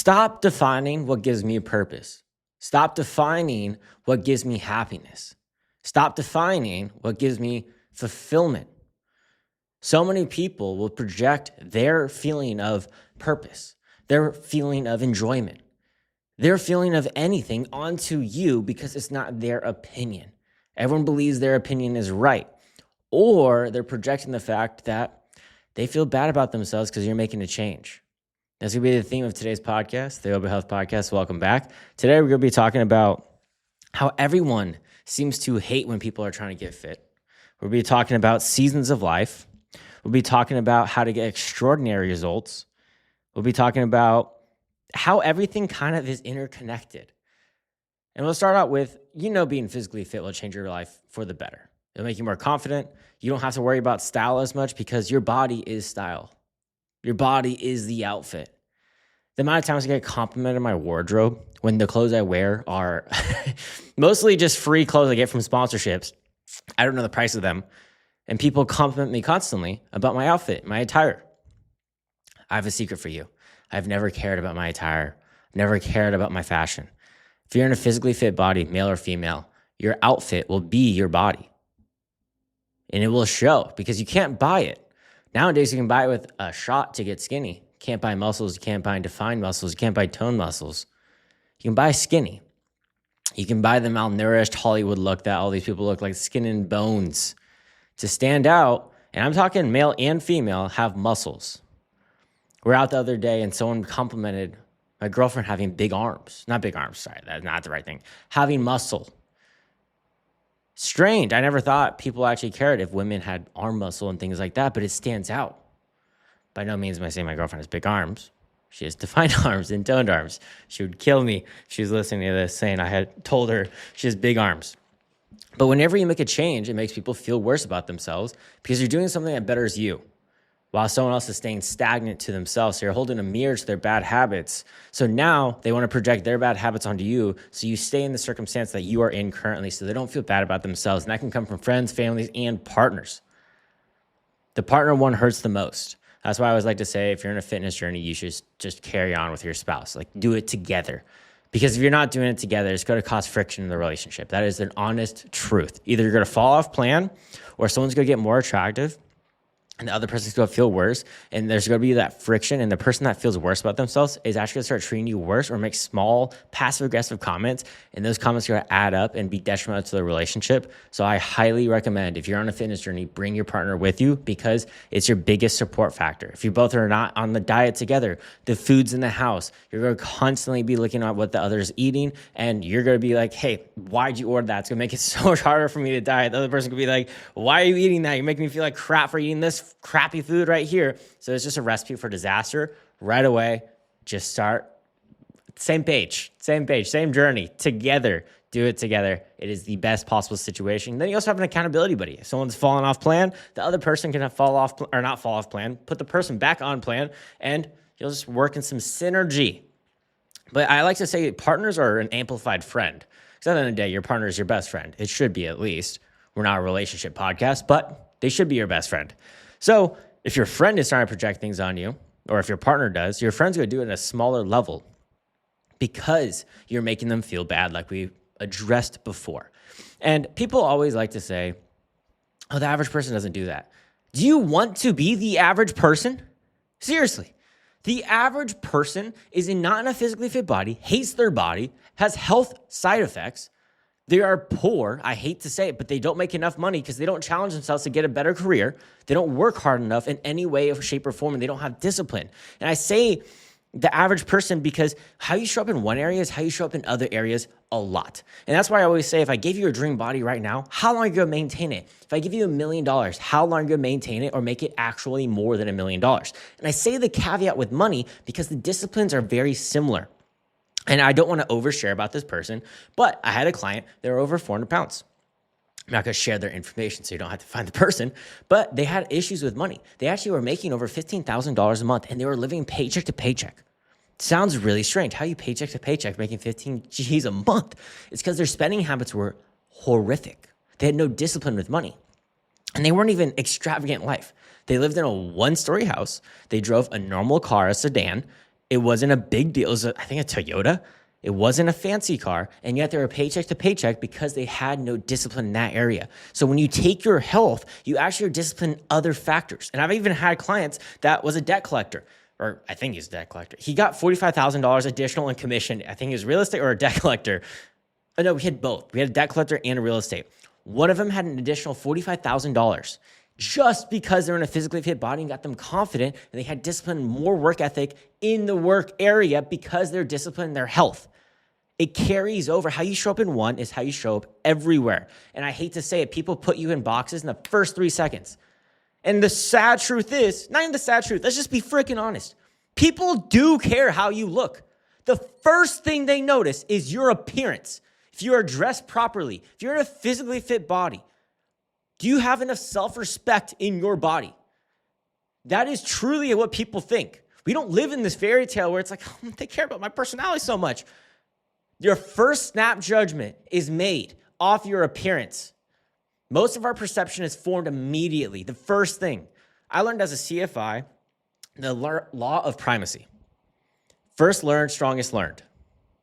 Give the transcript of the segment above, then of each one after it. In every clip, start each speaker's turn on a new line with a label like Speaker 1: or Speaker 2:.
Speaker 1: Stop defining what gives me purpose. Stop defining what gives me happiness. Stop defining what gives me fulfillment. So many people will project their feeling of purpose, their feeling of enjoyment, their feeling of anything onto you because it's not their opinion. Everyone believes their opinion is right, or they're projecting the fact that they feel bad about themselves because you're making a change. That's going to be the theme of today's podcast, the Open Health Podcast. Welcome back. Today, we're going to be talking about how everyone seems to hate when people are trying to get fit. We'll be talking about seasons of life. We'll be talking about how to get extraordinary results. We'll be talking about how everything kind of is interconnected. And we'll start out with, being physically fit will change your life for the better. It'll make you more confident. You don't have to worry about style as much because your body is style. Your body is the outfit. The amount of times I get complimented on my wardrobe when the clothes I wear are mostly just free clothes I get from sponsorships. I don't know the price of them. And people compliment me constantly about my outfit, my attire. I have a secret for you. I've never cared about my attire. Never cared about my fashion. If you're in a physically fit body, male or female, your outfit will be your body. And it will show because you can't buy it. Nowadays, you can buy it with a shot to get skinny. You can't buy muscles. You can't buy defined muscles. You can't buy toned muscles. You can buy skinny. You can buy the malnourished Hollywood look that all these people look like skin and bones. To stand out, and I'm talking male and female, have muscles. We're out the other day and someone complimented my girlfriend having big arms. Not big arms, sorry, that's not the right thing. Having muscle. Strange. I never thought people actually cared if women had arm muscle and things like that, but it stands out. By no means am I saying my girlfriend has big arms. She has defined arms and toned arms. She would kill me if she was listening to this saying I had told her she has big arms. But whenever you make a change, it makes people feel worse about themselves because you're doing something that betters you while someone else is staying stagnant to themselves. So you're holding a mirror to their bad habits. So now they want to project their bad habits onto you. So you stay in the circumstance that you are in currently so they don't feel bad about themselves. And that can come from friends, families, and partners. The partner one hurts the most. That's why I always like to say, if you're in a fitness journey, you should just carry on with your spouse. Like, do it together. Because if you're not doing it together, it's going to cause friction in the relationship. That is an honest truth. Either you're going to fall off plan or someone's going to get more attractive and the other person's going to feel worse, and there's going to be that friction, and the person that feels worse about themselves is actually going to start treating you worse or make small passive-aggressive comments, and those comments are going to add up and be detrimental to the relationship. So I highly recommend, if you're on a fitness journey, bring your partner with you because it's your biggest support factor. If you both are not on the diet together, the food's in the house, you're going to constantly be looking at what the other is eating, and you're going to be like, hey, why'd you order that? It's going to make it so much harder for me to diet. The other person could be like, why are you eating that? You're making me feel like crap for eating this crappy food right here. So it's just a recipe for disaster. Right away, just start. Same page, same journey, together. Do it together. It is the best possible situation. Then you also have an accountability buddy. If someone's fallen off plan, the other person can fall off or not fall off plan, put the person back on plan, and you'll just work in some synergy. But I like to say partners are an amplified friend. Because at the end of the day, your partner is your best friend. It should be, at least. We're not a relationship podcast, but they should be your best friend. So if your friend is trying to project things on you, or if your partner does, your friend's going to do it at a smaller level because you're making them feel bad, like we addressed before. And people always like to say, oh, the average person doesn't do that. Do you want to be the average person? Seriously. The average person is not in a physically fit body, hates their body, has health side effects. They are poor. I hate to say it, but they don't make enough money because they don't challenge themselves to get a better career. They don't work hard enough in any way, shape, or form, and they don't have discipline. And I say the average person because how you show up in one area is how you show up in other areas a lot. And that's why I always say, if I gave you a dream body right now, how long are you going to maintain it? If I give you $1 million, how long are you going to maintain it or make it actually more than $1 million? And I say the caveat with money because the disciplines are very similar. And I don't want to overshare about this person, but I had a client, they were over 400 pounds. I'm not going to share their information so you don't have to find the person, but they had issues with money. They actually were making over $15,000 a month and they were living paycheck to paycheck. Sounds really strange. How are you paycheck to paycheck making 15 G's a month? It's because their spending habits were horrific. They had no discipline with money. And they weren't even extravagant life. They lived in a one-story house. They drove a normal car, a sedan, It wasn't a big deal. It was, I think, a Toyota. It wasn't a fancy car, and yet they were paycheck to paycheck because they had no discipline in that area. So when you take your health, you actually are disciplined in other factors. And I've even had clients that was a debt collector, or I think he's a debt collector. He got $45,000 additional in commission. I think he was real estate or a debt collector. Oh, no, we had both. We had a debt collector and a real estate. One of them had an additional $45,000 just because they're in a physically fit body and got them confident, and they had discipline, more work ethic in the work area because they're disciplined in their health. It carries over. How you show up in one is how you show up everywhere. And I hate to say it, people put you in boxes in the first 3 seconds. And the sad truth is, not even the sad truth, let's just be freaking honest. People do care how you look. The first thing they notice is your appearance. If you are dressed properly, if you're in a physically fit body, do you have enough self-respect in your body? That is truly what people think. We don't live in this fairy tale where it's like, oh, they care about my personality so much. Your first snap judgment is made off your appearance. Most of our perception is formed immediately. The first thing I learned as a CFI, the law of primacy. First learned, strongest learned.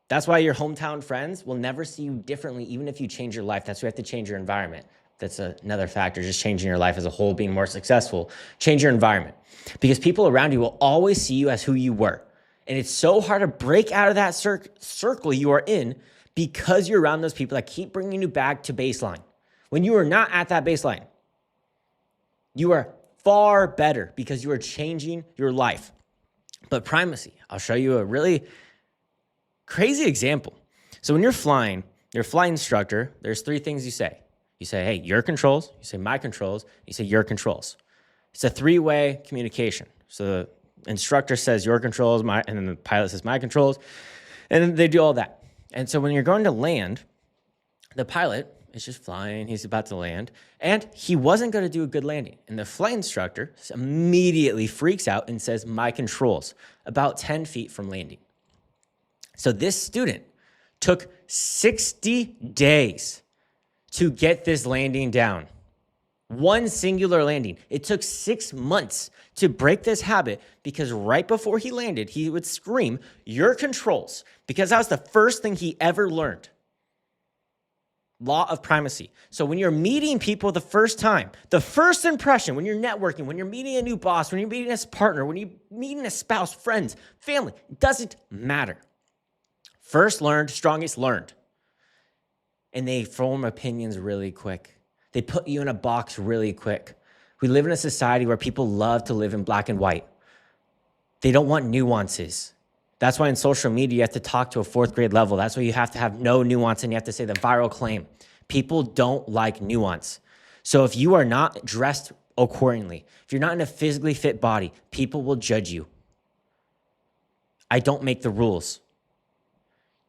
Speaker 1: That's why your hometown friends will never see you differently, even if you change your life. That's why you have to change your environment. That's another factor, just changing your life as a whole, being more successful. Change your environment. Because people around you will always see you as who you were. And it's so hard to break out of that circle you are in because you're around those people that keep bringing you back to baseline. When you are not at that baseline, you are far better because you are changing your life. But primacy, I'll show you a really crazy example. So when you're flying, you're a flight instructor, there's 3 things you say. You say, hey, your controls. You say, my controls. You say, your controls. It's a 3-way communication. So the instructor says your controls, and then the pilot says my controls, and then they do all that. And so when you're going to land, the pilot is just flying, he's about to land, and he wasn't going to do a good landing. And the flight instructor immediately freaks out and says, my controls, about 10 feet from landing. So this student took 60 days to get this landing down. One singular landing. It took 6 months to break this habit because right before he landed, he would scream, your controls, because that was the first thing he ever learned. Law of primacy. So when you're meeting people the first time, the first impression, when you're networking, when you're meeting a new boss, when you're meeting a partner, when you're meeting a spouse, friends, family, it doesn't matter. First learned, strongest learned. And they form opinions really quick. They put you in a box really quick. We live in a society where people love to live in black and white. They don't want nuances. That's why in social media, you have to talk to a 4th grade level. That's why you have to have no nuance and you have to say the viral claim. People don't like nuance. So if you are not dressed accordingly, if you're not in a physically fit body, people will judge you. I don't make the rules.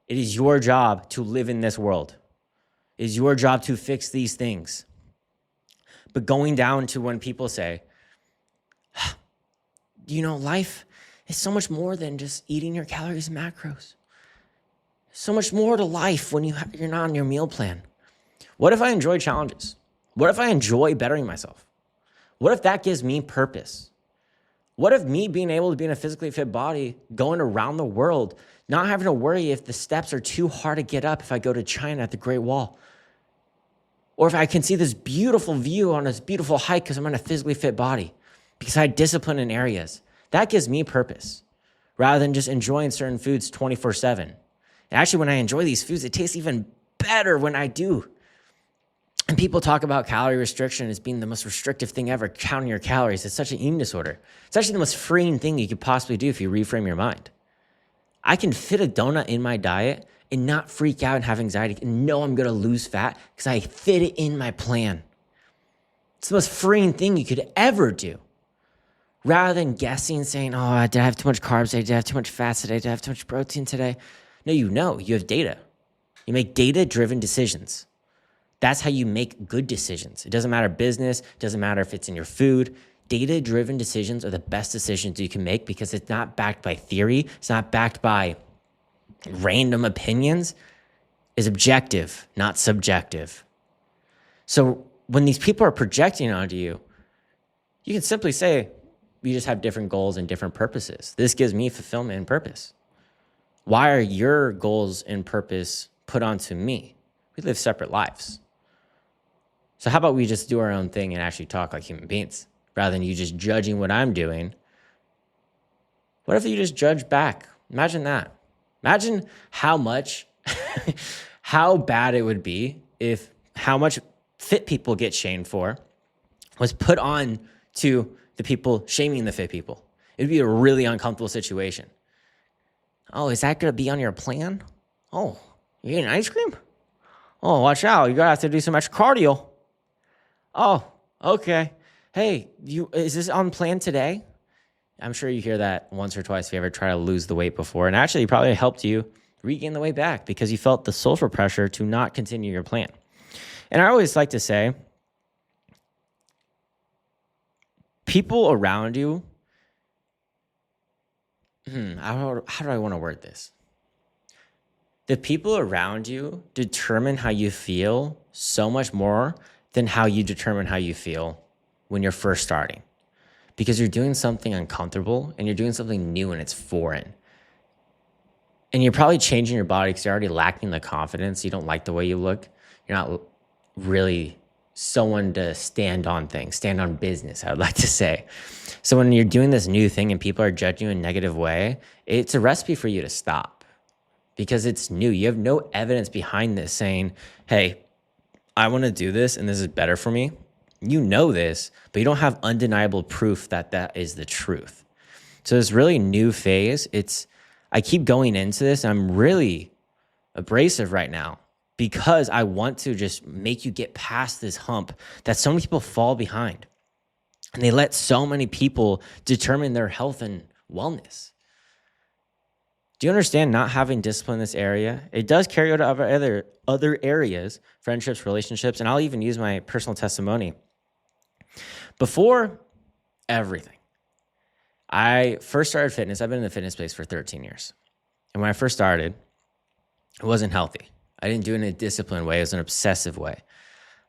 Speaker 1: It is your job to live in this world. It is your job to fix these things. But going down to when people say, life is so much more than just eating your calories and macros. So much more to life when you're not on your meal plan. What if I enjoy challenges? What if I enjoy bettering myself? What if that gives me purpose? What if me being able to be in a physically fit body, going around the world, not having to worry if the steps are too hard to get up if I go to China at the Great Wall? Or if I can see this beautiful view on this beautiful hike because I'm in a physically fit body, because I had discipline in areas. That gives me purpose rather than just enjoying certain foods 24/7. And actually, when I enjoy these foods, it tastes even better when I do. And people talk about calorie restriction as being the most restrictive thing ever, counting your calories. It's such an eating disorder. It's actually the most freeing thing you could possibly do if you reframe your mind. I can fit a donut in my diet and not freak out and have anxiety and know I'm going to lose fat because I fit it in my plan. It's the most freeing thing you could ever do. Rather than guessing and saying, oh, did I have too much carbs today? Did I have too much fats today? Did I have too much protein today? No, you have data. You make data-driven decisions. That's how you make good decisions. It doesn't matter business. It doesn't matter if it's in your food. Data-driven decisions are the best decisions you can make because it's not backed by theory. It's not backed by random opinions. It's objective, not subjective. So when these people are projecting onto you, you can simply say, We just have different goals and different purposes. This gives me fulfillment and purpose. Why are your goals and purpose put onto me? We live separate lives. So how about we just do our own thing and actually talk like human beings rather than you just judging what I'm doing? What if you just judge back? Imagine that. Imagine how much, how bad it would be if how much fit people get shamed for was put on to the people shaming the fit people. It'd be a really uncomfortable situation. Oh, is that going to be on your plan? Oh, you eating ice cream? Oh, watch out. You're going to have to do some extra cardio. Oh, okay. Hey, is this on plan today? I'm sure you hear that once or twice if you ever try to lose the weight before. And actually, it probably helped you regain the weight back because you felt the social pressure to not continue your plan. And I always like to say, people around you, how do I want to word this? The people around you determine how you feel so much more than how you determine how you feel when you're first starting. Because you're doing something uncomfortable and you're doing something new and it's foreign. And you're probably changing your body because you're already lacking the confidence. You don't like the way you look. You're not really someone to stand on things, stand on business, I would like to say. So when you're doing this new thing and people are judging you in a negative way, it's a recipe for you to stop because it's new. You have no evidence behind this saying, hey, I want to do this and this is better for me. You know this, but you don't have undeniable proof that that is the truth. So this really new phase, I keep going into this and I'm really abrasive right now because I want to just make you get past this hump that so many people fall behind. And they let so many people determine their health and wellness. Do you understand not having discipline in this area? It does carry out to other areas, friendships, relationships, and I'll even use my personal testimony. Before everything, I first started fitness. I've been in the fitness space for 13 years. And when I first started, it wasn't healthy. I didn't do it in a disciplined way. It was an obsessive way.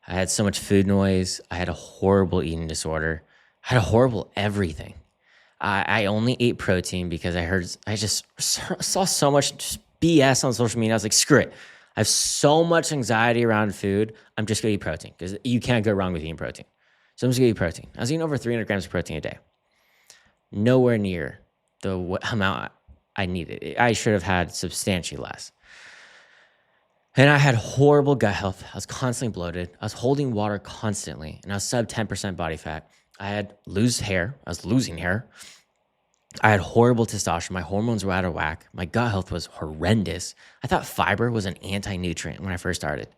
Speaker 1: I had so much food noise. I had a horrible eating disorder. I had a horrible everything. I only ate protein because I just saw so much BS on social media. I was like, screw it. I have so much anxiety around food. I'm just going to eat protein because you can't go wrong with eating protein. So I'm just going to eat protein. I was eating over 300 grams of protein a day. Nowhere near the amount I needed. I should have had substantially less. And I had horrible gut health. I was constantly bloated. I was holding water constantly. And I was sub 10% body fat. I had loose hair. I was losing hair. I had horrible testosterone. My hormones were out of whack. My gut health was horrendous. I thought fiber was an anti-nutrient when I first started.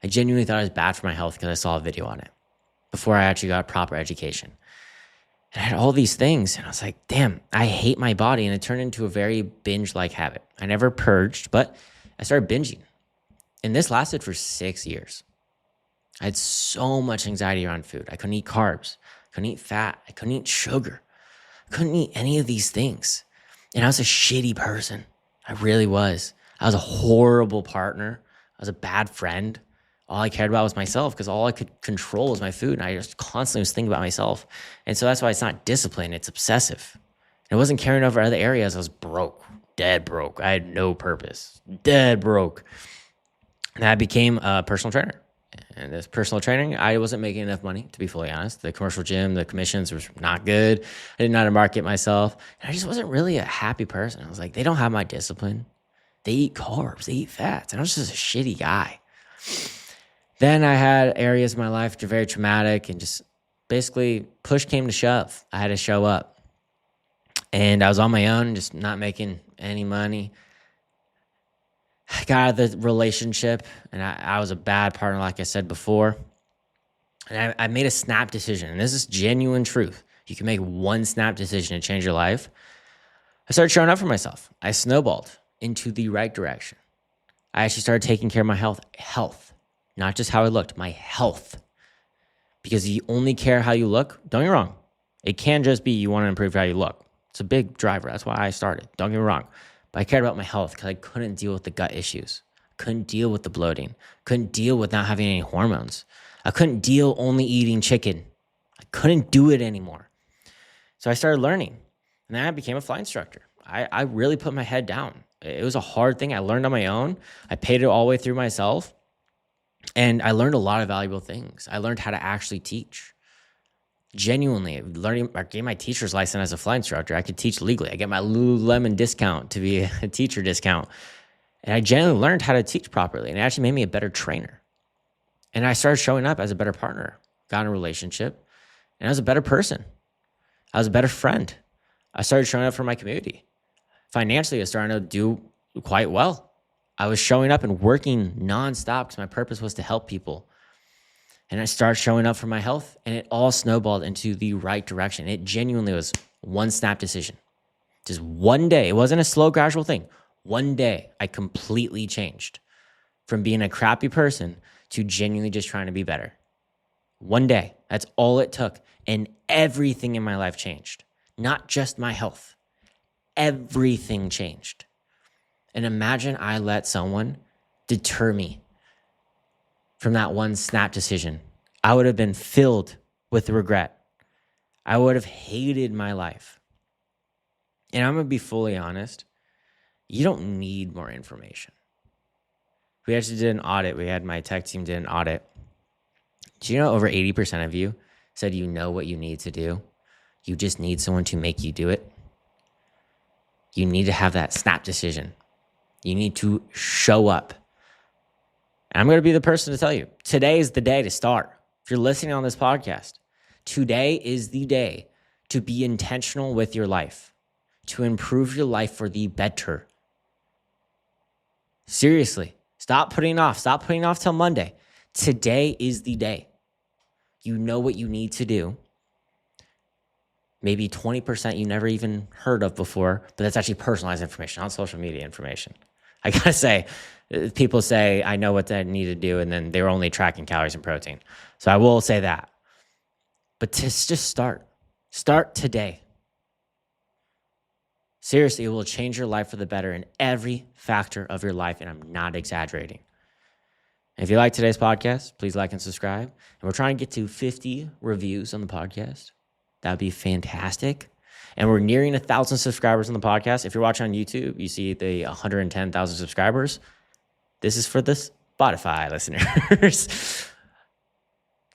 Speaker 1: I genuinely thought it was bad for my health because I saw a video on it before I actually got proper education. And I had all these things. And I was like, damn, I hate my body. And it turned into a very binge-like habit. I never purged, but I started binging. And this lasted for 6 years. I had so much anxiety around food. I couldn't eat carbs. I couldn't eat fat. I couldn't eat sugar. I couldn't eat any of these things. And I was a shitty person. I really was. I was a horrible partner. I was a bad friend. All I cared about was myself because all I could control was my food. And I just constantly was thinking about myself. And so that's why it's not discipline. It's obsessive. And it wasn't carrying over other areas. I was broke, dead broke. I had no purpose, dead broke. And I became a personal trainer. And this personal training, I wasn't making enough money, to be fully honest. The commercial gym, the commissions were not good. I didn't know how to market myself. And I just wasn't really a happy person. I was like, they don't have my discipline. They eat carbs. They eat fats. And I was just a shitty guy. Then I had areas of my life that were very traumatic and just basically push came to shove. I had to show up. And I was on my own, just not making any money. I got out of the relationship, and I was a bad partner, like I said before. And I made a snap decision, and this is genuine truth. You can make one snap decision to change your life. I started showing up for myself. I snowballed into the right direction. I actually started taking care of my health, not just how I looked, my health. Because you only care how you look. Don't get me wrong. It can just be you want to improve how you look. It's a big driver. That's why I started. Don't get me wrong. But I cared about my health because I couldn't deal with the gut issues. Couldn't deal with the bloating. Couldn't deal with not having any hormones. I couldn't deal only eating chicken. I couldn't do it anymore. So I started learning, and then I became a flight instructor. I really put my head down. It was a hard thing. I learned on my own. I paid it all the way through myself, and I learned a lot of valuable things. I learned how to actually teach. Genuinely learning, I gained my teacher's license as a flight instructor. I could teach legally. I get my Lululemon discount to be a teacher discount. And I genuinely learned how to teach properly. And it actually made me a better trainer. And I started showing up as a better partner, got in a relationship, and I was a better person. I was a better friend. I started showing up for my community. Financially, I was starting to do quite well. I was showing up and working nonstop because my purpose was to help people. And I started showing up for my health, and it all snowballed into the right direction. It genuinely was one snap decision. Just one day. It wasn't a slow, gradual thing. One day, I completely changed from being a crappy person to genuinely just trying to be better. One day. That's all it took. And everything in my life changed. Not just my health. Everything changed. And imagine I let someone deter me from that one snap decision. I would have been filled with regret. I would have hated my life. And I'm going to be fully honest. You don't need more information. We actually did an audit. We had my tech team did an audit. Do you know over 80% of you said you know what you need to do? You just need someone to make you do it. You need to have that snap decision. You need to show up. And I'm going to be the person to tell you, today is the day to start. If you're listening on this podcast, today is the day to be intentional with your life, to improve your life for the better. Seriously, stop putting off. Stop putting off till Monday. Today is the day. You know what you need to do. Maybe 20% you never even heard of before, but that's actually personalized information, not social media information. I gotta say, people say, I know what I need to do, and then they're only tracking calories and protein. So I will say that. But just start. Start today. Seriously, it will change your life for the better in every factor of your life, and I'm not exaggerating. And if you like today's podcast, please like and subscribe. And we're trying to get to 50 reviews on the podcast. That would be fantastic. And we're nearing 1,000 subscribers on the podcast. If you're watching on YouTube, you see the 110,000 subscribers. This is for the Spotify listeners.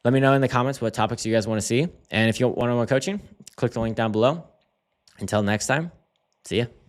Speaker 1: Let me know in the comments what topics you guys want to see. And if you want one-on-one coaching, click the link down below. Until next time, see ya.